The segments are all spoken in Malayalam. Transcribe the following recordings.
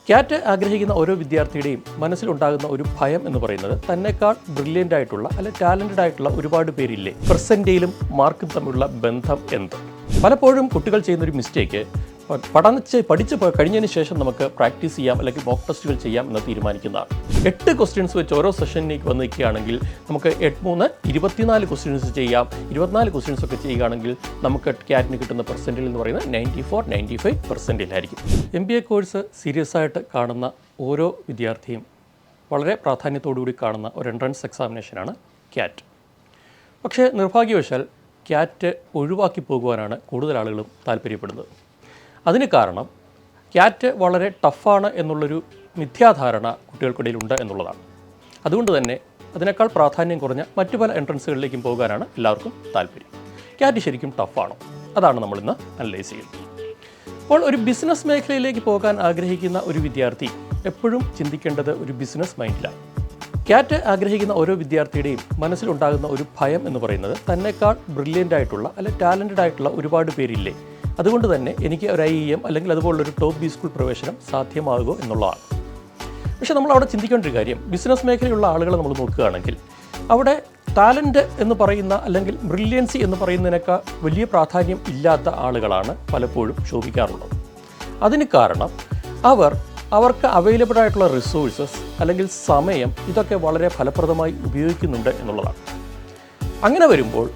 ക്യാറ്റ് ആഗ്രഹിക്കുന്ന ഓരോ വിദ്യാർത്ഥിയുടെയും മനസ്സിലുണ്ടാകുന്ന ഒരു ഭയം എന്ന് പറയുന്നത് തന്നെക്കാൾ ബ്രില്യൻ്റ് ആയിട്ടുള്ള അല്ലെ ടാലൻറ്റഡ് ആയിട്ടുള്ള ഒരുപാട് പേരില്ലേ, പെർസെൻറ്റേലും മാർക്കും തമ്മിലുള്ള ബന്ധം എന്ത്? പലപ്പോഴും കുട്ടികൾ ചെയ്യുന്നൊരു മിസ്റ്റേക്ക്, പഠിച്ച് കഴിഞ്ഞതിന് ശേഷം നമുക്ക് പ്രാക്ടീസ് ചെയ്യാം അല്ലെങ്കിൽ മോക്ക് ടെസ്റ്റുകൾ ചെയ്യാം എന്ന് തീരുമാനിക്കുന്നതാണ്. 8 ക്വസ്റ്റ്യൻസ് വെച്ച് ഓരോ സെഷനിലേക്ക് വന്ന് നിൽക്കുകയാണെങ്കിൽ നമുക്ക് 24 ക്വസ്റ്റ്യൻസ് ചെയ്യാം. 24 ക്വസ്റ്റ്യൻസ് ഒക്കെ ചെയ്യുകയാണെങ്കിൽ നമുക്ക് ക്യാറ്റിന് കിട്ടുന്ന പെർസെൻറ്റേജ് എന്ന് പറയുന്നത് 94-95% ആയിരിക്കും. MBA കോഴ്സ് സീരിയസ് ആയിട്ട് കാണുന്ന ഓരോ വിദ്യാർത്ഥിയും വളരെ പ്രാധാന്യത്തോടുകൂടി കാണുന്ന ഒരു എൻട്രൻസ് എക്സാമിനേഷനാണ് ക്യാറ്റ്. പക്ഷേ നിർഭാഗ്യവശാൽ ക്യാറ്റ് ഒഴിവാക്കി പോകുവാനാണ് കൂടുതൽ ആളുകളും താല്പര്യപ്പെടുന്നത്. അതിന് കാരണം ക്യാറ്റ് വളരെ ടഫാണ് എന്നുള്ളൊരു മിഥ്യാധാരണ കുട്ടികൾക്കിടയിലുണ്ട് എന്നുള്ളതാണ്. അതുകൊണ്ട് തന്നെ അതിനേക്കാൾ പ്രാധാന്യം കുറഞ്ഞ മറ്റു പല എൻട്രൻസുകളിലേക്കും പോകാനാണ് എല്ലാവർക്കും താല്പര്യം. ക്യാറ്റ് ശരിക്കും ടഫാണോ? അതാണ് നമ്മളിന്ന് അനലൈസ് ചെയ്യുന്നത്. അപ്പോൾ ഒരു ബിസിനസ് മേഖലയിലേക്ക് പോകാൻ ആഗ്രഹിക്കുന്ന ഒരു വിദ്യാർത്ഥി എപ്പോഴും ചിന്തിക്കേണ്ടത് ഒരു ബിസിനസ് മൈൻഡിലാണ്. ക്യാറ്റ് ആഗ്രഹിക്കുന്ന ഓരോ വിദ്യാർത്ഥിയുടെയും മനസ്സിലുണ്ടാകുന്ന ഒരു ഭയം എന്ന് പറയുന്നത് തന്നെക്കാൾ ബ്രില്യൻ്റ് ആയിട്ടുള്ള അല്ലെ ടാലൻറ്റഡ് ആയിട്ടുള്ള ഒരുപാട് പേരില്ലേ, അതുകൊണ്ട് തന്നെ എനിക്ക് ഒരു IIM അല്ലെങ്കിൽ അതുപോലുള്ളൊരു ടോപ്പ് B സ്കൂൾ പ്രവേശനം സാധ്യമാകുമോ എന്നുള്ളതാണ്. പക്ഷേ നമ്മളവിടെ ചിന്തിക്കേണ്ട ഒരു കാര്യം, ബിസിനസ് മേഖലയിലുള്ള ആളുകളെ നമ്മൾ നോക്കുകയാണെങ്കിൽ അവിടെ ടാലൻറ്റ് എന്ന് പറയുന്ന അല്ലെങ്കിൽ ബ്രില്യൻസി എന്ന് പറയുന്നതിനേക്കാൾ വലിയ പ്രാധാന്യം ഇല്ലാത്ത ആളുകളാണ് പലപ്പോഴും ശോഭിക്കാറുള്ളത്. അതിന് കാരണം അവർക്ക് അവൈലബിൾ ആയിട്ടുള്ള റിസോഴ്സസ് അല്ലെങ്കിൽ സമയം ഇതൊക്കെ വളരെ ഫലപ്രദമായി ഉപയോഗിക്കുന്നുണ്ട് എന്നുള്ളതാണ്. അങ്ങനെ വരുമ്പോൾ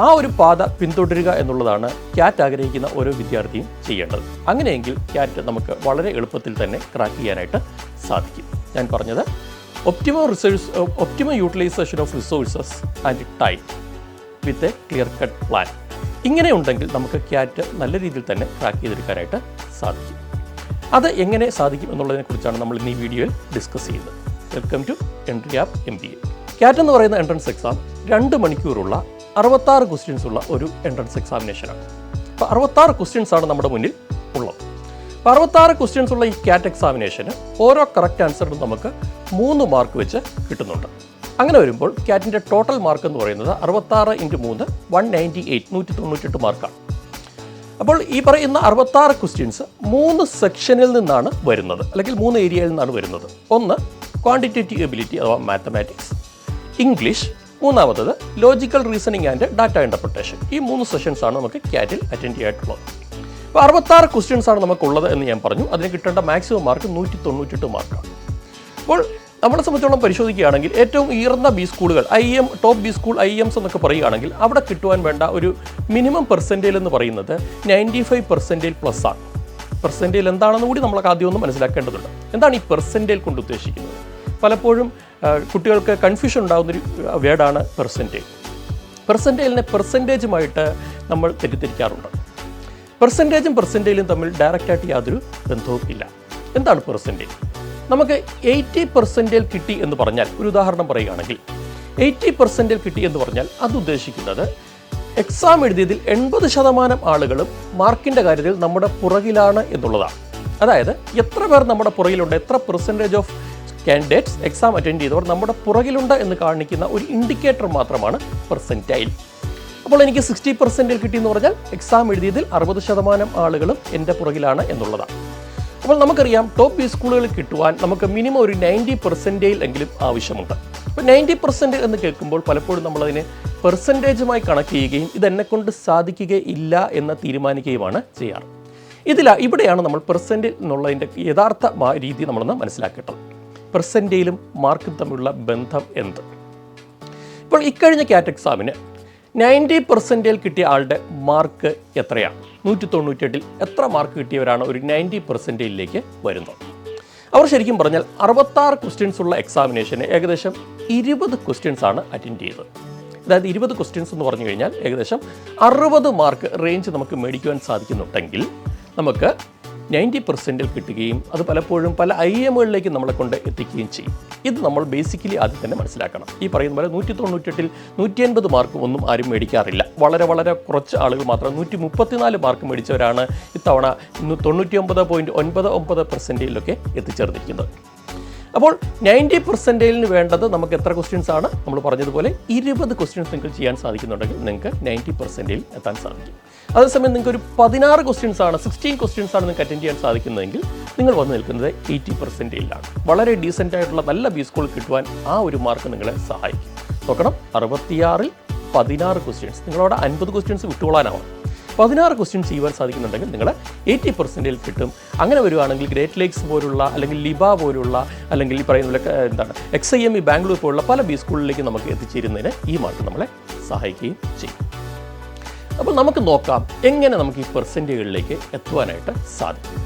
ആ ഒരു പാത പിന്തുടരുക എന്നുള്ളതാണ് ക്യാറ്റ് ആഗ്രഹിക്കുന്ന ഓരോ വിദ്യാർത്ഥിയും ചെയ്യേണ്ടത്. അങ്ങനെയെങ്കിൽ ക്യാറ്റ് നമുക്ക് വളരെ എളുപ്പത്തിൽ തന്നെ ക്രാക്ക് ചെയ്യാനായിട്ട് സാധിക്കും. ഞാൻ പറഞ്ഞത് optimum utilisation of resources and time with a clear cut plan. ഇങ്ങനെ ഉണ്ടെങ്കിൽ നമുക്ക് ക്യാറ്റ് നല്ല രീതിയിൽ തന്നെ ക്രാക്ക് ചെയ്തെടുക്കാനായിട്ട് സാധിക്കും. അത് എങ്ങനെ സാധിക്കും എന്നുള്ളതിനെക്കുറിച്ചാണ് നമ്മൾ ഇന്ന് ഈ വീഡിയോയിൽ ഡിസ്കസ് ചെയ്യുന്നത്. Welcome to Entri app MBA. CAT എന്ന് പറയുന്ന എൻട്രൻസ് എക്സാം 2 മണിക്കൂറുള്ള 66 ക്വസ്റ്റ്യൻസ് ഉള്ള ഒരു എൻട്രൻസ് എക്സാമിനേഷനാണ്. അപ്പോൾ 66 ക്വസ്റ്റ്യൻസാണ് നമ്മുടെ മുന്നിൽ ഉള്ളത്. അപ്പോൾ 66 ക്വസ്റ്റ്യൻസ് ഉള്ള ഈ ക്യാറ്റ് എക്സാമിനേഷന് ഓരോ കറക്റ്റ് ആൻസറിനും നമുക്ക് 3 മാർക്ക് വെച്ച് കിട്ടുന്നുണ്ട്. അങ്ങനെ വരുമ്പോൾ ക്യാറ്റിൻ്റെ ടോട്ടൽ മാർക്ക് എന്ന് പറയുന്നത് 66 × 3 198 മാർക്കാണ്. അപ്പോൾ ഈ പറയുന്ന 66 ക്വസ്റ്റ്യൻസ് 3 സെക്ഷനിൽ നിന്നാണ് വരുന്നത്, അല്ലെങ്കിൽ 3 ഏരിയയിൽ നിന്നാണ് വരുന്നത്. ഒന്ന് ക്വാണ്ടിറ്റേറ്റീവ് എബിലിറ്റി അഥവാ മാത്തമാറ്റിക്സ്, ഇംഗ്ലീഷ്, മൂന്നാമത്തത് logical reasoning and data interpretation. ഈ 3 സെഷൻസാണ് നമുക്ക് ക്യാറ്റിൽ അറ്റൻഡ് ചെയ്യായിട്ടുള്ളത്. അപ്പോൾ 66 ക്വസ്റ്റ്യൻസാണ് നമുക്കുള്ളത് എന്ന് ഞാൻ പറഞ്ഞു. അതിന് കിട്ടേണ്ട മാക്സിമം മാർക്ക് 198 മാർക്കാണ്. അപ്പോൾ നമ്മളെ സംബന്ധിച്ചോളം പരിശോധിക്കുകയാണെങ്കിൽ ഏറ്റവും ഉയർന്ന B സ്കൂളുകൾ, IIM top B school IIMs എന്നൊക്കെ പറയുകയാണെങ്കിൽ അവിടെ കിട്ടുവാൻ വേണ്ട ഒരു മിനിമം പെർസെൻറ്റേജ് എന്ന് പറയുന്നത് 95% ആണ്. പെർസെൻറ്റേജ് എന്താണെന്ന് കൂടി നമ്മളൊക്കെ ആദ്യം ഒന്ന് മനസ്സിലാക്കേണ്ടതുണ്ട്. എന്താണ് ഈ പെർസെൻറ്റേജ് കൊണ്ട് ഉദ്ദേശിക്കുന്നത്? പലപ്പോഴും കുട്ടികൾക്ക് കൺഫ്യൂഷൻ ഉണ്ടാകുന്നൊരു വേർഡാണ് പെർസെൻറ്റേജ്. പെർസെൻറ്റേജിനെ പെർസെൻറ്റേജുമായിട്ട് നമ്മൾ തെറ്റിദ്ധരിക്കാറുണ്ട്. പെർസെൻറ്റേജും തമ്മിൽ ഡയറക്റ്റായിട്ട് യാതൊരു ബന്ധവും ഇല്ല. എന്താണ് പെർസെൻറ്റേജ്? നമുക്ക് 80% കിട്ടി എന്ന് പറഞ്ഞാൽ, ഒരു ഉദാഹരണം പറയുകയാണെങ്കിൽ 80% കിട്ടി എന്ന് പറഞ്ഞാൽ അത് ഉദ്ദേശിക്കുന്നത് എക്സാം എഴുതിയതിൽ 80% ആളുകളും മാർക്കിൻ്റെ കാര്യത്തിൽ നമ്മുടെ പുറകിലാണ് എന്നുള്ളതാണ്. അതായത് എത്ര പേർ നമ്മുടെ പുറകിലുണ്ട്, എത്ര percentage of candidates exam attend ചെയ്തവർ നമ്മുടെ പുറകിലുണ്ട് എന്ന് കാണിക്കുന്ന ഒരു ഇൻഡിക്കേറ്റർ മാത്രമാണ് പെർസെൻറ്റൈൽ. അപ്പോൾ എനിക്ക് 60% കിട്ടിയെന്ന് പറഞ്ഞാൽ എക്സാം എഴുതിയതിൽ 60% ആളുകളും എൻ്റെ പുറകിലാണ് എന്നുള്ളതാണ്. അപ്പോൾ നമുക്കറിയാം ടോപ്പ് B സ്കൂളുകളിൽ കിട്ടുവാൻ നമുക്ക് മിനിമം ഒരു 90% എങ്കിലും ആവശ്യമുണ്ട്. അപ്പോൾ 90% എന്ന് കേൾക്കുമ്പോൾ പലപ്പോഴും നമ്മളതിനെ പെർസെൻറ്റേജുമായി കണക്ട് ചെയ്യുകയും ഇതെന്നെക്കൊണ്ട് സാധിക്കുകയില്ല എന്ന് തീരുമാനിക്കുകയുമാണ് ചെയ്യാറ്. ഇവിടെയാണ് നമ്മൾ പെർസെൻറ്റേജ് എന്നുള്ളതിൻ്റെ യഥാർത്ഥ രീതി നമ്മളൊന്ന് മനസ്സിലാക്കേണ്ടത്. പെർസെൻറ്റേജിലും മാർക്കും തമ്മിലുള്ള ബന്ധം എന്ത്? ഇപ്പോൾ ഇക്കഴിഞ്ഞ ക്യാറ്റ് എക്സാമിന് 90% കിട്ടിയ ആളുടെ മാർക്ക് എത്രയാണ്? 198 എത്ര മാർക്ക് കിട്ടിയവരാണ് ഒരു 90%ലേക്ക് വരുന്നത്? അവർ ശരിക്കും പറഞ്ഞാൽ 66 ക്വസ്റ്റ്യൻസ് ഉള്ള എക്സാമിനേഷന് ഏകദേശം 20 ക്വസ്റ്റ്യൻസ് ആണ് അറ്റൻഡ് ചെയ്തത്. അതായത് 20 ക്വസ്റ്റ്യൻസ് എന്ന് പറഞ്ഞു കഴിഞ്ഞാൽ ഏകദേശം 60 മാർക്ക് റേഞ്ച് നമുക്ക് മേടിക്കുവാൻ സാധിക്കുന്നുണ്ടെങ്കിൽ നമുക്ക് 90% കിട്ടുകയും അത് പലപ്പോഴും പല IIMകളിലേക്ക് നമ്മളെ കൊണ്ട് എത്തിക്കുകയും ചെയ്യും. ഇത് നമ്മൾ ബേസിക്കലി ആദ്യം തന്നെ മനസ്സിലാക്കണം. ഈ പറയുന്ന പോലെ 198 180 മാർക്ക് ഒന്നും ആരും മേടിക്കാറില്ല. വളരെ കുറച്ച് ആളുകൾ മാത്രം 134 മാർക്ക് മേടിച്ചവരാണ് ഇത്തവണ 99.99% എത്തിച്ചേർന്നിരിക്കുന്നത്. അപ്പോൾ 90% വേണ്ടത് നമുക്ക് എത്ര ക്വസ്റ്റ്യൻസ് ആണ്? നമ്മൾ പറഞ്ഞതുപോലെ 20 ക്വസ്റ്റ്യൻസ് നിങ്ങൾക്ക് ചെയ്യാൻ സാധിക്കുന്നുണ്ടെങ്കിൽ നിങ്ങൾക്ക് 90% എത്താൻ സാധിക്കും. അതേസമയം നിങ്ങൾക്ക് ഒരു 16 ക്വസ്റ്റ്യൻസ് ആണ്, 16 ക്വസ്റ്റ്യൻസ് ആണ് നിങ്ങൾക്ക് അറ്റൻഡ് ചെയ്യാൻ സാധിക്കുന്നതെങ്കിൽ നിങ്ങൾ വന്ന് നിൽക്കുന്നത് 80%ലാണ്. വളരെ ഡീസൻ്റ് ആയിട്ടുള്ള നല്ല ബി സ്കൂൾ കിട്ടുവാൻ ആ ഒരു മാർക്ക് നിങ്ങളെ സഹായിക്കും. നോക്കണം, 66-ൽ 16 ക്വസ്റ്റ്യൻസ്, നിങ്ങളവിടെ 50 ക്വസ്റ്റ്യൻസ് വിട്ടുകൊള്ളാനാവും. 16 ക്വസ്റ്റ്യൻസ് ചെയ്യുവാൻ സാധിക്കുന്നുണ്ടെങ്കിൽ നിങ്ങൾ 80% കിട്ടും. അങ്ങനെ വരുവാണെങ്കിൽ ഗ്രേറ്റ് ലേക്സ് പോലുള്ള അല്ലെങ്കിൽ ലിബ പോലുള്ള അല്ലെങ്കിൽ ഈ പറയുന്ന XIME ബാംഗ്ലൂർ പോലുള്ള പല ബി സ്കൂളിലേക്ക് നമുക്ക് എത്തിച്ചേരുന്നതിന് ഈ മാർക്ക് നമ്മളെ സഹായിക്കുകയും ചെയ്യും. അപ്പോൾ നമുക്ക് നോക്കാം എങ്ങനെ നമുക്ക് ഈ പെർസെൻറ്റേജുകളിലേക്ക് എത്തുവാനായിട്ട് സാധിക്കും.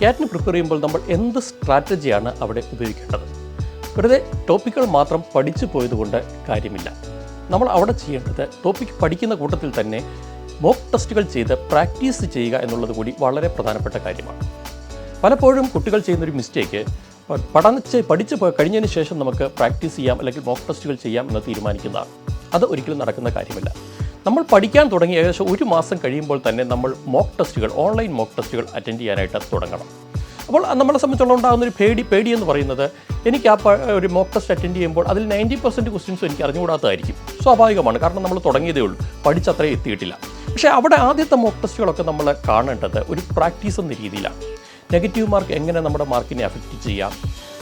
ക്യാറ്റിന് പ്രിപ്പയർ ചെയ്യുമ്പോൾ നമ്മൾ എന്ത് സ്ട്രാറ്റജിയാണ് അവിടെ ഉപയോഗിക്കേണ്ടത്? വെറുതെ ടോപ്പിക്കുകൾ മാത്രം പഠിച്ചു പോയതുകൊണ്ട് കാര്യമില്ല. നമ്മൾ അവിടെ ചെയ്യേണ്ടത് ടോപ്പിക്ക് പഠിക്കുന്ന കൂട്ടത്തിൽ തന്നെ മോക്ക് ടെസ്റ്റുകൾ ചെയ്ത് പ്രാക്ടീസ് ചെയ്യുക എന്നുള്ളത് കൂടി വളരെ പ്രധാനപ്പെട്ട കാര്യമാണ്. പലപ്പോഴും കുട്ടികൾ ചെയ്യുന്നൊരു മിസ്റ്റേക്ക്, പഠിച്ച് കഴിഞ്ഞതിന് ശേഷം നമുക്ക് പ്രാക്ടീസ് ചെയ്യാം അല്ലെങ്കിൽ മോക്ക് ടെസ്റ്റുകൾ ചെയ്യാം എന്ന് തീരുമാനിക്കുന്നതാണ്. അത് ഒരിക്കലും നടക്കുന്ന കാര്യമില്ല. നമ്മൾ പഠിക്കാൻ തുടങ്ങി ഏകദേശം 1 മാസം കഴിയുമ്പോൾ തന്നെ നമ്മൾ മോക്ക് ടെസ്റ്റുകൾ, ഓൺലൈൻ മോക്ക് ടെസ്റ്റുകൾ അറ്റൻഡ് ചെയ്യാനായിട്ട് തുടങ്ങണം. അപ്പോൾ നമ്മളെ സംബന്ധിച്ചുള്ള ഉണ്ടാകുന്നൊരു പേടി എന്ന് പറയുന്നത്, എനിക്ക് ഒരു മോക്ക് ടെസ്റ്റ് അറ്റൻഡ് ചെയ്യുമ്പോൾ അതിൽ 90% ക്വസ്റ്റ്യൻസും എനിക്ക് അറിഞ്ഞുകൂടാത്തതായിരിക്കും. സ്വാഭാവികമാണ്, കാരണം നമ്മൾ തുടങ്ങിയതേ ഉള്ളൂ, പഠിച്ചത്രയും എത്തിയിട്ടില്ല. പക്ഷേ അവിടെ ആദ്യത്തെ മോക്ക് ടെസ്റ്റുകളൊക്കെ നമ്മൾ കാണേണ്ടത് ഒരു പ്രാക്ടീസ് എന്ന രീതിയിലാണ്. നെഗറ്റീവ് മാർക്ക് എങ്ങനെ നമ്മുടെ മാർക്കിനെ അഫക്റ്റ് ചെയ്യാം,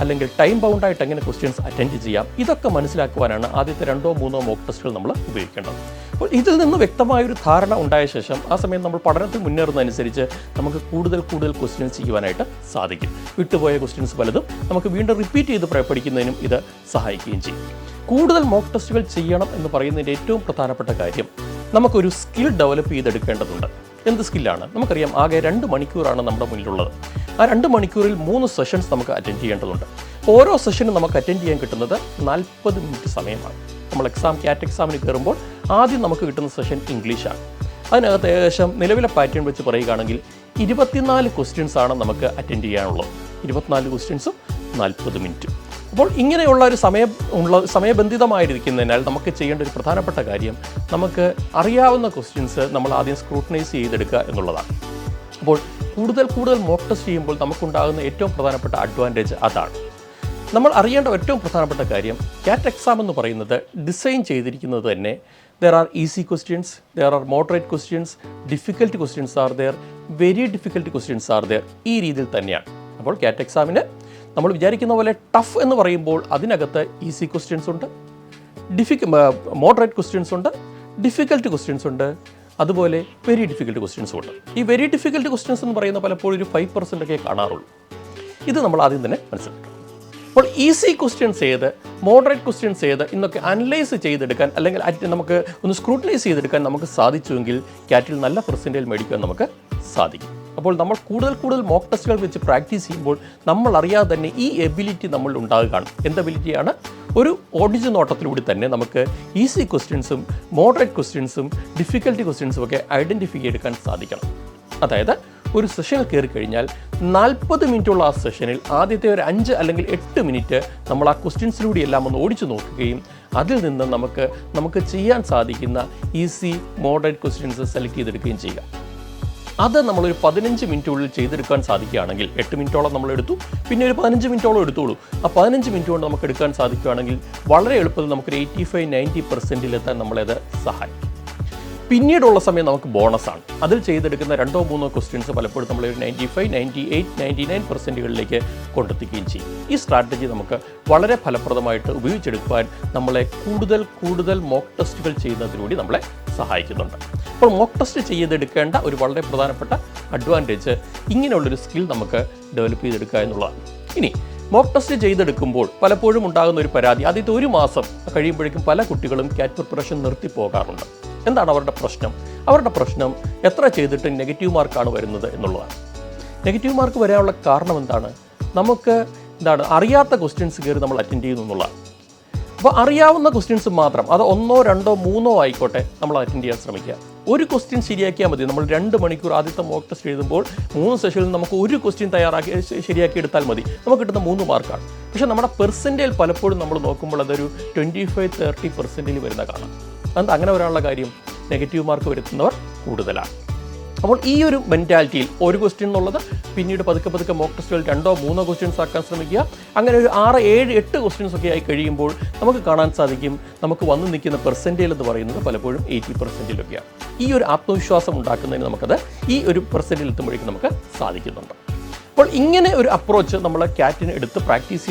അല്ലെങ്കിൽ ടൈം ബൗണ്ടായിട്ട് എങ്ങനെ ക്വസ്റ്റ്യൻസ് അറ്റൻഡ് ചെയ്യാം, ഇതൊക്കെ മനസ്സിലാക്കുവാനാണ് ആദ്യത്തെ 2-3 മോക്ക് ടെസ്റ്റുകൾ നമ്മൾ ഉപയോഗിക്കേണ്ടത്. അപ്പോൾ ഇതിൽ നിന്ന് വ്യക്തമായൊരു ധാരണ ഉണ്ടായ ശേഷം ആ സമയം നമ്മൾ പഠനത്തിൽ മുന്നേറുന്നതനുസരിച്ച് നമുക്ക് കൂടുതൽ ക്വസ്റ്റ്യൻസ് ചെയ്യുവാനായിട്ട് സാധിക്കും. വിട്ടുപോയ ക്വസ്റ്റ്യൻസ് പലതും നമുക്ക് വീണ്ടും റിപ്പീറ്റ് ചെയ്ത് പഠിക്കുന്നതിനും ഇത് സഹായിക്കുകയും ചെയ്യും. കൂടുതൽ മോക്ക് ടെസ്റ്റുകൾ ചെയ്യണം എന്ന് പറയുന്നതിൻ്റെ ഏറ്റവും പ്രധാനപ്പെട്ട കാര്യം, നമുക്കൊരു സ്കിൽ ഡെവലപ്പ് ചെയ്തെടുക്കേണ്ടതുണ്ട്. എന്ത് സ്കില്ലാണ്? നമുക്കറിയാം, ആകെ 2 മണിക്കൂറാണ് നമ്മുടെ മുന്നിലുള്ളത്. ആ 2 മണിക്കൂറിൽ 3 സെഷൻസ് നമുക്ക് അറ്റൻഡ് ചെയ്യേണ്ടതുണ്ട്. ഓരോ സെഷനും നമുക്ക് അറ്റൻഡ് ചെയ്യാൻ കിട്ടുന്നത് 40 മിനിറ്റ് സമയമാണ്. നമ്മൾ ക്യാറ്റ് എക്സാമിന് കയറുമ്പോൾ ആദ്യം നമുക്ക് കിട്ടുന്ന സെഷൻ ഇംഗ്ലീഷാണ്. അതിനകത്ത് ഏകദേശം നിലവിലെ പാറ്റേൺ വെച്ച് പറയുകയാണെങ്കിൽ 24 ക്വസ്റ്റ്യൻസ് ആണ് നമുക്ക് അറ്റൻഡ് ചെയ്യാനുള്ളത്. 24 ക്വസ്റ്റ്യൻസും 40 മിനിറ്റും. അപ്പോൾ ഇങ്ങനെയുള്ള ഒരു സമയബന്ധിതമായിരിക്കുന്നതിനാൽ നമുക്ക് ചെയ്യേണ്ട ഒരു പ്രധാനപ്പെട്ട കാര്യം, നമുക്ക് അറിയാവുന്ന ക്വസ്റ്റ്യൻസ് നമ്മൾ ആദ്യം സ്ക്രൂട്ടനൈസ് ചെയ്തെടുക്കുക എന്നുള്ളതാണ്. അപ്പോൾ കൂടുതൽ മോക്ക് ടെസ്റ്റ് ചെയ്യുമ്പോൾ നമുക്കുണ്ടാകുന്ന ഏറ്റവും പ്രധാനപ്പെട്ട അഡ്വാൻറ്റേജ് അതാണ്. നമ്മൾ അറിയേണ്ട ഏറ്റവും പ്രധാനപ്പെട്ട കാര്യം, ക്യാറ്റ് എക്സാം എന്ന് പറയുന്നത് ഡിസൈൻ ചെയ്തിരിക്കുന്നത് തന്നെ there are easy questions, there are moderate questions, difficult questions are there, very difficult questions are there. ഈ രീതിയിൽ തന്നെയാണ്. അപ്പോൾ ക്യാറ്റ് എക്സാമിന് നമ്മൾ വിചാരിക്കുന്ന പോലെ ടഫ് എന്ന് പറയുമ്പോൾ അതിനകത്ത് ഈസി ക്വസ്റ്റ്യൻസ് ഉണ്ട്, മോഡറേറ്റ് ക്വസ്റ്റ്യൻസ് ഉണ്ട്, ഡിഫിക്കൽട്ട് ക്വസ്റ്റ്യൻസ് ഉണ്ട്, അതുപോലെ വെരി ഡിഫിക്കൽട്ട് ക്വസ്റ്റ്യൻസും ഉണ്ട്. ഈ വെരി ഡിഫിക്കൽട്ട് ക്വസ്റ്റ്യൻസ് എന്ന് പറയുന്ന പലപ്പോഴും ഒരു 5% ഒക്കെ കാണാറുള്ളൂ. ഇത് നമ്മൾ ആദ്യം തന്നെ മനസ്സിലാക്കണം. അപ്പോൾ ഈസി ക്വസ്റ്റ്യൻസ് ഏത്, മോഡറേറ്റ് ക്വസ്റ്റ്യൻസ് ഏത് എന്നൊക്കെ അനലൈസ് ചെയ്തെടുക്കാൻ അല്ലെങ്കിൽ നമുക്ക് ഒന്ന് സ്ക്രൂട്ടനൈസ് ചെയ്തെടുക്കാൻ നമുക്ക് സാധിച്ചുവെങ്കിൽ ക്യാറ്റിൽ നല്ല പെർസെൻറ്റേജ് മേടിക്കാൻ നമുക്ക് സാധിക്കും. അപ്പോൾ നമ്മൾ കൂടുതൽ മോക്ക് ടെസ്റ്റുകൾ വെച്ച് പ്രാക്ടീസ് ചെയ്യുമ്പോൾ നമ്മൾ അറിയാതെ തന്നെ ഈ എബിലിറ്റി നമ്മൾ ഉണ്ടാകുകയാണ്. എന്ത് എബിലിറ്റിയാണ്? ഒരു ഓഡിറ്റ് നോട്ടത്തിലൂടെ തന്നെ നമുക്ക് ഈസി ക്വസ്റ്റ്യൻസും മോഡറേറ്റ് ക്വസ്റ്റ്യൻസും ഡിഫിക്കൽട്ടി ക്വസ്റ്റ്യൻസും ഒക്കെ ഐഡൻറ്റിഫൈ ചെയ്തെടുക്കാൻ സാധിക്കണം. അതായത് ഒരു സെഷനിൽ കയറി കഴിഞ്ഞാൽ 40 മിനിറ്റുള്ള ആ സെഷനിൽ ആദ്യത്തെ ഒരു 5 അല്ലെങ്കിൽ 8 മിനിറ്റ് നമ്മൾ ആ ക്വസ്റ്റ്യൻസിലൂടെ എല്ലാം ഒന്ന് ഓടിച്ചു നോക്കുകയും അതിൽ നിന്ന് നമുക്ക് ചെയ്യാൻ സാധിക്കുന്ന ഈസി മോഡറേറ്റ് ക്വസ്റ്റ്യൻസ് സെലക്ട് ചെയ്തെടുക്കുകയും ചെയ്യുക. അത് നമ്മളൊരു 15 മിനിറ്റുള്ളിൽ ചെയ്തെടുക്കാൻ സാധിക്കുകയാണെങ്കിൽ, 8 മിനിറ്റോളം നമ്മൾ എടുത്തു, പിന്നെ ഒരു 15 മിനിറ്റോളം എടുത്തോളൂ. ആ 15 മിനിറ്റ് കൊണ്ട് നമുക്ക് എടുക്കാൻ സാധിക്കുകയാണെങ്കിൽ വളരെ എളുപ്പത്തിൽ നമുക്കൊരു 85-90% നമ്മളത് സഹായിക്കും. പിന്നീടുള്ള സമയം നമുക്ക് ബോണസാണ്. അതിൽ ചെയ്തെടുക്കുന്ന 2-3 ക്വസ്റ്റ്യൻസ് പലപ്പോഴും നമ്മളൊരു 95, 98, 99%കളിലേക്ക് കൊണ്ടെത്തിക്കുകയും ചെയ്യും. ഈ സ്ട്രാറ്റജി നമുക്ക് വളരെ ഫലപ്രദമായിട്ട് ഉപയോഗിച്ചെടുക്കുവാൻ നമ്മളെ കൂടുതൽ മോക്ക് ടെസ്റ്റുകൾ ചെയ്യുന്നതിലൂടെ നമ്മളെ സഹായിക്കുന്നുണ്ട്. അപ്പോൾ മോക്ക് ടെസ്റ്റ് ചെയ്തെടുക്കേണ്ട ഒരു വളരെ പ്രധാനപ്പെട്ട അഡ്വാൻറ്റേജ് ഇങ്ങനെയുള്ളൊരു സ്കിൽ നമുക്ക് ഡെവലപ്പ് ചെയ്തെടുക്കുക എന്നുള്ളതാണ്. ഇനി മോക്ക് ടെസ്റ്റ് ചെയ്തെടുക്കുമ്പോൾ പലപ്പോഴും ഉണ്ടാകുന്ന ഒരു പരാതി, ആദ്യത്തെ 1 മാസം കഴിയുമ്പോഴേക്കും പല കുട്ടികളും ക്യാറ്റ് പ്രിപ്പറേഷൻ നിർത്തിപ്പോകാറുണ്ട്. എന്താണ് അവരുടെ പ്രശ്നം? അവരുടെ പ്രശ്നം എത്ര ചെയ്തിട്ട് നെഗറ്റീവ് മാർക്കാണ് വരുന്നത് എന്നുള്ളതാണ്. നെഗറ്റീവ് മാർക്ക് വരാനുള്ള കാരണം എന്താണ്? നമുക്ക് അറിയാത്ത ക്വസ്റ്റ്യൻസ് കയറി നമ്മൾ അറ്റൻഡ് ചെയ്യുന്നു എന്നുള്ളതാണ്. അപ്പോൾ അറിയാവുന്ന ക്വസ്റ്റ്യൻസ് മാത്രം, അത് 1, 2, 3 ആയിക്കോട്ടെ, നമ്മൾ അറ്റൻഡ് ചെയ്യാൻ ശ്രമിക്കുക. ഒരു ക്വസ്റ്റ്യൻ ശരിയാക്കിയാൽ മതി. നമ്മൾ 2 മണിക്കൂർ ആദ്യത്തെ മോക്ക് ടെസ്റ്റ് എഴുതുമ്പോൾ 3 സെഷനിൽ നമുക്ക് ഒരു ക്വസ്റ്റ്യൻ ശരിയാക്കി എടുത്താൽ മതി, നമുക്ക് കിട്ടുന്ന 3 മാർക്കാണ്. പക്ഷേ നമ്മുടെ പെർസെൻറ്റേജ് പലപ്പോഴും നമ്മൾ നോക്കുമ്പോൾ അതൊരു 25-30% വരുന്ന കാണാം. അങ്ങനെ വരാനുള്ള കാര്യം നെഗറ്റീവ് മാർക്ക് വരുത്തുന്നവർ കൂടുതലാണ്. അപ്പോൾ ഈ ഒരു മെൻറ്റാലിറ്റിയിൽ ഒരു ക്വസ്റ്റ്യൻ എന്നുള്ളത് പിന്നീട് പതുക്കെ മോക്ക് ടെസ്റ്റുകൾ 2-3 ക്വസ്റ്റ്യൻസ് ആക്കാൻ ശ്രമിക്കുക. അങ്ങനെ ഒരു 6, 7, 8 ക്വസ്റ്റ്യൻസ് ഒക്കെ ആയി കഴിയുമ്പോൾ നമുക്ക് കാണാൻ സാധിക്കും നമുക്ക് വന്ന് നിൽക്കുന്ന പെർസെൻറ്റേജ് എന്ന് പറയുന്നത് പലപ്പോഴും 80%-ലൊക്കെയാണ്. ഈ ഒരു ആത്മവിശ്വാസം ഉണ്ടാക്കുന്നതിന് നമുക്കത് ഈ ഒരു പെർസെൻറ്റേജിൽ എത്തുമ്പോഴേക്കും നമുക്ക് സാധിക്കുന്നുണ്ട്. അപ്പോൾ ഇങ്ങനെ ഒരു അപ്രോച്ച് നമ്മൾ ക്യാറ്റിന് എടുത്ത് പ്രാക്ടീസ്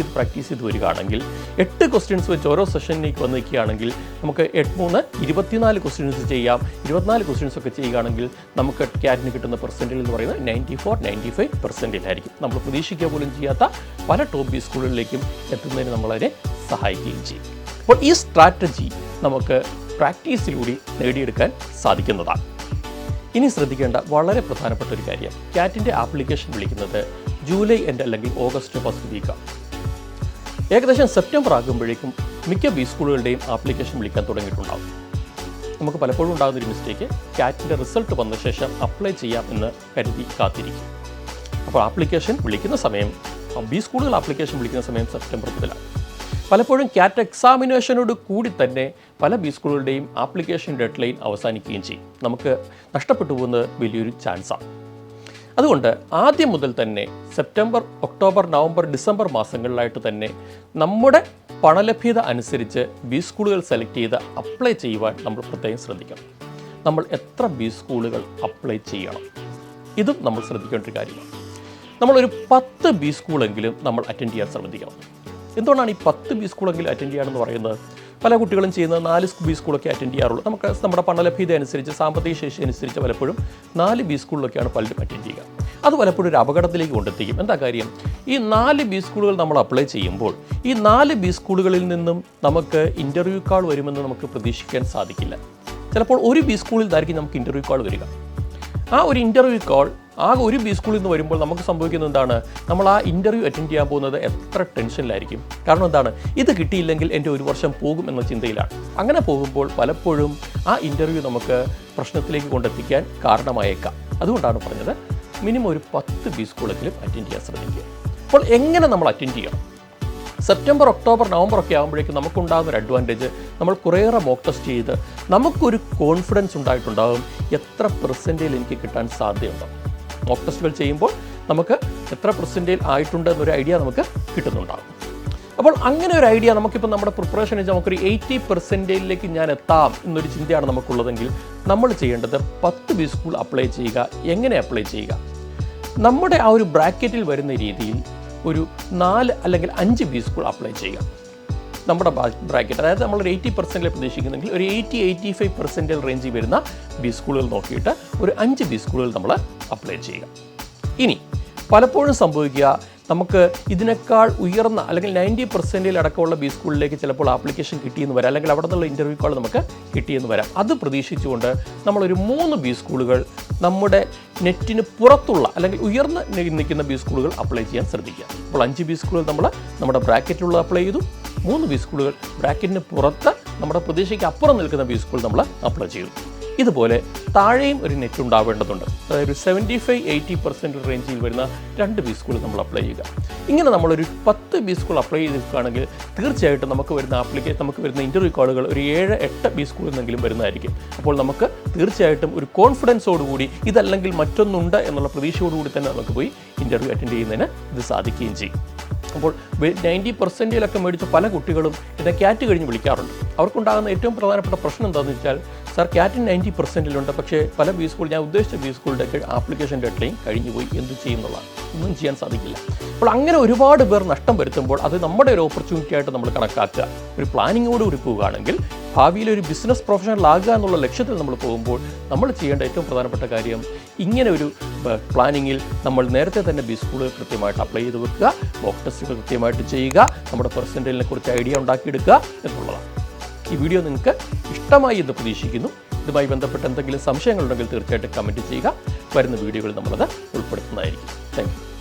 ചെയ്ത് വരികയാണെങ്കിൽ 8 ക്വസ്റ്റ്യൻസ് വെച്ച് ഓരോ സെഷനിലേക്ക് വന്ന് നിൽക്കുകയാണെങ്കിൽ നമുക്ക് 8×3 24 ക്വസ്റ്റ്യൻസ് ചെയ്യാം. 24 ക്വസ്റ്റ്യൻസ് ഒക്കെ ചെയ്യുകയാണെങ്കിൽ നമുക്ക് ക്യാറ്റിന് കിട്ടുന്ന പെർസെൻറ്റേജ് എന്ന് പറയുന്നത് 94-95% ആയിരിക്കും. നമ്മൾ പ്രതീക്ഷിക്കുക പോലും ചെയ്യാത്ത പല ടോപ്പ് ബി സ്കൂളുകളിലേക്കും എത്തുന്നതിന് നമ്മളതിനെ സഹായിക്കുകയും ചെയ്യും. അപ്പോൾ ഈ സ്ട്രാറ്റജി നമുക്ക് പ്രാക്ടീസിലൂടെ നേടിയെടുക്കാൻ സാധിക്കുന്നതാണ്. ഇനി ശ്രദ്ധിക്കേണ്ട വളരെ പ്രധാനപ്പെട്ട ഒരു കാര്യം, ക്യാറ്റിൻ്റെ ആപ്ലിക്കേഷൻ വിളിക്കുന്നത് ജൂലൈ എൻഡ് അല്ലെങ്കിൽ ഓഗസ്റ്റ് ഫസ്റ്റ് വീക്കാണ്. ഏകദേശം സെപ്റ്റംബർ ആകുമ്പോഴേക്കും മിക്ക ബി സ്കൂളുകളുടെയും ആപ്ലിക്കേഷൻ വിളിക്കാൻ തുടങ്ങിയിട്ടുണ്ടാകും. നമുക്ക് പലപ്പോഴും ഉണ്ടാകുന്നൊരു മിസ്റ്റേക്ക്, ക്യാറ്റിൻ്റെ റിസൾട്ട് വന്ന ശേഷം അപ്ലൈ ചെയ്യാം എന്ന് കരുതി കാത്തിരിക്കും. അപ്പോൾ ആപ്ലിക്കേഷൻ വിളിക്കുന്ന സമയം, ബി സ്കൂളുകൾ ആപ്ലിക്കേഷൻ വിളിക്കുന്ന സമയം സെപ്റ്റംബർ മുതലാണ്. പലപ്പോഴും ക്യാറ്റ് എക്സാമിനേഷനോട് കൂടി തന്നെ പല ബി സ്കൂളുകളുടെയും ആപ്ലിക്കേഷൻ ഡെഡ് ലൈൻ അവസാനിക്കുകയും ചെയ്യും. നമുക്ക് നഷ്ടപ്പെട്ടു പോകുന്നത് വലിയൊരു ചാൻസാണ്. അതുകൊണ്ട് ആദ്യം മുതൽ തന്നെ സെപ്റ്റംബർ, ഒക്ടോബർ, നവംബർ, ഡിസംബർ മാസങ്ങളിലായിട്ട് തന്നെ നമ്മുടെ പണലഭ്യത അനുസരിച്ച് ബി സ്കൂളുകൾ സെലക്ട് ചെയ്ത് അപ്ലൈ ചെയ്യുവാൻ നമ്മൾ പ്രത്യേകം ശ്രദ്ധിക്കണം. നമ്മൾ എത്ര ബി സ്കൂളുകൾ അപ്ലൈ ചെയ്യണം, ഇതും നമ്മൾ ശ്രദ്ധിക്കേണ്ട ഒരു കാര്യമാണ്. നമ്മളൊരു 10 ബി സ്കൂളെങ്കിലും നമ്മൾ അറ്റൻഡ് ചെയ്യാൻ ശ്രദ്ധിക്കണം. എന്തുകൊണ്ടാണ് ഈ 10 ബി സ്കൂളെങ്കിലും അറ്റൻഡ് ചെയ്യുകയാണെന്ന് പറയുന്നത്? പല കുട്ടികളും ചെയ്യുന്നത് 4 ബി സ്കൂളൊക്കെ അറ്റൻഡ് ചെയ്യാറുള്ളൂ. നമുക്ക് നമ്മുടെ പണലഭ്യത അനുസരിച്ച്, സാമ്പത്തിക ശേഷി അനുസരിച്ച് പലപ്പോഴും 4 ബി സ്കൂളിലൊക്കെയാണ് പലരും അറ്റൻഡ് ചെയ്യുക. അത് പലപ്പോഴും ഒരു അപകടത്തിലേക്ക് കൊണ്ടെത്തിക്കും. എന്താ കാര്യം? ഈ 4 ബി സ്കൂളുകൾ നമ്മൾ അപ്ലൈ ചെയ്യുമ്പോൾ ഈ 4 ബി സ്കൂളുകളിൽ നിന്നും നമുക്ക് ഇൻ്റർവ്യൂ കാൾ വരുമെന്ന് നമുക്ക് പ്രതീക്ഷിക്കാൻ സാധിക്കില്ല. ചിലപ്പോൾ ഒരു ബി സ്കൂളിൽ നിന്നായിരിക്കും നമുക്ക് ഇൻ്റർവ്യൂ കാൾ വരിക. ആ ഒരു ഇൻ്റർവ്യൂ കാൾ ആകെ ഒരു ബി സ്കൂളിൽ നിന്ന് വരുമ്പോൾ നമുക്ക് സംഭവിക്കുന്നത് എന്താണ്? നമ്മൾ ആ ഇൻ്റർവ്യൂ അറ്റൻഡ് ചെയ്യാൻ പോകുന്നത് എത്ര ടെൻഷനിലായിരിക്കും. കാരണം എന്താണ്? ഇത് കിട്ടിയില്ലെങ്കിൽ എൻ്റെ 1 വർഷം പോകും എന്ന ചിന്തയിലാണ്. അങ്ങനെ പോകുമ്പോൾ പലപ്പോഴും ആ ഇൻ്റർവ്യൂ നമുക്ക് പ്രശ്നത്തിലേക്ക് കൊണ്ടെത്തിക്കാൻ കാരണമായേക്കാം. അതുകൊണ്ടാണ് പറഞ്ഞത് മിനിമം ഒരു 10 ബി സ്കൂളെങ്കിലും അറ്റൻഡ് ചെയ്യാൻ ശ്രമിക്കുക. അപ്പോൾ എങ്ങനെ നമ്മൾ അറ്റൻഡ് ചെയ്യണം? സെപ്റ്റംബർ, ഒക്ടോബർ, നവംബർ ഒക്കെ ആകുമ്പോഴേക്കും നമുക്കുണ്ടാകുന്നൊരു അഡ്വാൻറ്റേജ്, നമ്മൾ കുറേയേറെ മോക്ക് ടെസ്റ്റ് ചെയ്ത് നമുക്കൊരു കോൺഫിഡൻസ് ഉണ്ടായിട്ടുണ്ടാകും എത്ര പെർസെൻറ്റേജ് എനിക്ക് കിട്ടാൻ സാധ്യതയുണ്ടാകും. മോക്ക് ടെസ്റ്റുകൾ ചെയ്യുമ്പോൾ നമുക്ക് എത്ര പെർസെൻറ്റേജ് ആയിട്ടുണ്ട് എന്നൊരു ഐഡിയ നമുക്ക് കിട്ടുന്നുണ്ടാകും. അപ്പോൾ അങ്ങനെ ഒരു ഐഡിയ നമുക്കിപ്പോൾ നമ്മുടെ പ്രിപ്പറേഷൻ വെച്ചാൽ നമുക്കൊരു 80%-ലേക്ക് ഞാൻ എത്താം എന്നൊരു ചിന്തയാണ് നമുക്കുള്ളതെങ്കിൽ നമ്മൾ ചെയ്യേണ്ടത് 10 ബി സ്കൂൾ അപ്ലൈ ചെയ്യുക. എങ്ങനെ അപ്ലൈ ചെയ്യുക? നമ്മുടെ ആ ഒരു ബ്രാക്കറ്റിൽ വരുന്ന രീതിയിൽ ഒരു 4 അല്ലെങ്കിൽ 5 ബി സ്കൂൾ അപ്ലൈ ചെയ്യുക. നമ്മുടെ ബ്രാക്കറ്റ്, അതായത് നമ്മളൊരു 80% പ്രതീക്ഷിക്കുന്നെങ്കിൽ ഒരു 80-85% റേഞ്ചിൽ വരുന്ന ബി സ്കൂളുകൾ നോക്കിയിട്ട് ഒരു 5 ബി സ്കൂളുകൾ നമ്മൾ അപ്ലൈ ചെയ്യുക. ഇനി പലപ്പോഴും സംഭവിക്കുക, നമുക്ക് ഇതിനേക്കാൾ ഉയർന്ന അല്ലെങ്കിൽ 90% അടക്കമുള്ള ബി സ്കൂളിലേക്ക് ചിലപ്പോൾ ആപ്ലിക്കേഷൻ കിട്ടിയെന്ന് വരാം, അല്ലെങ്കിൽ അവിടെ നിന്നുള്ള ഇൻ്റർവ്യൂ കാൾ നമുക്ക് കിട്ടിയെന്ന് വരാം. അത് പ്രതീക്ഷിച്ചുകൊണ്ട് നമ്മളൊരു 3 ബി സ്കൂളുകൾ നമ്മുടെ നെറ്റിന് പുറത്തുള്ള അല്ലെങ്കിൽ ഉയർന്ന് നിൽക്കുന്ന ബി സ്കൂളുകൾ അപ്ലൈ ചെയ്യാൻ ശ്രദ്ധിക്കുക. അപ്പോൾ 5 ബി സ്കൂളുകൾ നമ്മൾ നമ്മുടെ ബ്രാക്കറ്റിലുള്ള അപ്ലൈ ചെയ്തു. 3 ബി സ്കൂളുകൾ ബ്രാക്കറ്റിന് പുറത്ത് നമ്മുടെ പ്രതീക്ഷയ്ക്ക് അപ്പുറം നിൽക്കുന്ന ബി സ്കൂൾ നമ്മൾ അപ്ലൈ ചെയ്തു. ഇതുപോലെ താഴെയും ഒരു നെറ്റ് ഉണ്ടാവേണ്ടതുണ്ട്. അതായത് ഒരു 75-80% റേഞ്ചിൽ വരുന്ന 2 ബി സ്കൂൾ നമ്മൾ അപ്ലൈ ചെയ്യുക. ഇങ്ങനെ നമ്മളൊരു 10 ബി സ്കൂൾ അപ്ലൈ ചെയ്തിരിക്കുകയാണെങ്കിൽ തീർച്ചയായിട്ടും നമുക്ക് വരുന്ന ഇൻ്റർവ്യൂ കോളുകൾ ഒരു 7-8 ബി സ്കൂളിൽ നിന്നെങ്കിലും വരുന്നതായിരിക്കും. അപ്പോൾ നമുക്ക് തീർച്ചയായിട്ടും ഒരു കോൺഫിഡൻസോടുകൂടി ഇതല്ലെങ്കിൽ മറ്റൊന്നുണ്ട് എന്നുള്ള പ്രതീക്ഷയോടുകൂടി തന്നെ നമുക്ക് പോയി ഇൻ്റർവ്യൂ അറ്റൻഡ് ചെയ്യുന്നതിന് ഇത് സാധിക്കുകയും ചെയ്യും. അപ്പോൾ 90%-ലൊക്കെ മേടിച്ച പല കുട്ടികളും എന്നെ ക്യാറ്റ് കഴിഞ്ഞ് വിളിക്കാറുണ്ട്. അവർക്കുണ്ടാകുന്ന ഏറ്റവും പ്രധാനപ്പെട്ട പ്രശ്നം എന്താണെന്ന് വെച്ചാൽ, സാർ ക്യാറ്റിന് 90%-ലുണ്ട്, പക്ഷേ പല ബി സ്കൂൾ, ഞാൻ ഉദ്ദേശിച്ച ബി സ്കൂളിൻ്റെ ആപ്ലിക്കേഷൻ ഡെഡ് ലൈൻ കഴിഞ്ഞു പോയി, എന്ത് ചെയ്യുന്നുള്ളതാണ്, ഒന്നും ചെയ്യാൻ സാധിക്കില്ല. അപ്പോൾ അങ്ങനെ ഒരുപാട് പേർ നഷ്ടം വരുത്തുമ്പോൾ അത് നമ്മുടെ ഒരു ഓപ്പർച്യൂണിറ്റി ആയിട്ട് നമ്മൾ കണക്കാക്കുക. ഒരു പ്ലാനിങ്ങോടുകൂടി പോവുകയാണെങ്കിൽ ഭാവിയിൽ ഒരു ബിസിനസ് പ്രൊഫഷണൽ ആകുക എന്നുള്ള ലക്ഷ്യത്തിൽ നമ്മൾ പോകുമ്പോൾ നമ്മൾ ചെയ്യേണ്ട ഏറ്റവും പ്രധാനപ്പെട്ട കാര്യം, ഇങ്ങനെ ഒരു പ്ലാനിങ്ങിൽ നമ്മൾ നേരത്തെ തന്നെ ബി സ്കൂളുകൾ കൃത്യമായിട്ട് അപ്ലൈ ചെയ്ത് വെക്കുക, മോക്ക് ടെസ്റ്റുകൾ കൃത്യമായിട്ട് ചെയ്യുക, നമ്മുടെ പെർസെൻറ്റേജിനെ കുറിച്ച് ഐഡിയ ഉണ്ടാക്കിയെടുക്കുക എന്നുള്ളതാണ്. ഈ വീഡിയോ നിങ്ങൾക്ക് ഇഷ്ടമായി എന്ന് പ്രതീക്ഷിക്കുന്നു. ഇതുമായി ബന്ധപ്പെട്ട് എന്തെങ്കിലും സംശയങ്ങളുണ്ടെങ്കിൽ തീർച്ചയായിട്ടും കമൻറ്റ് ചെയ്യുക. വരുന്ന വീഡിയോകളിൽ നമ്മളത് ഉൾപ്പെടുത്തുന്നതായിരിക്കും. Thank you.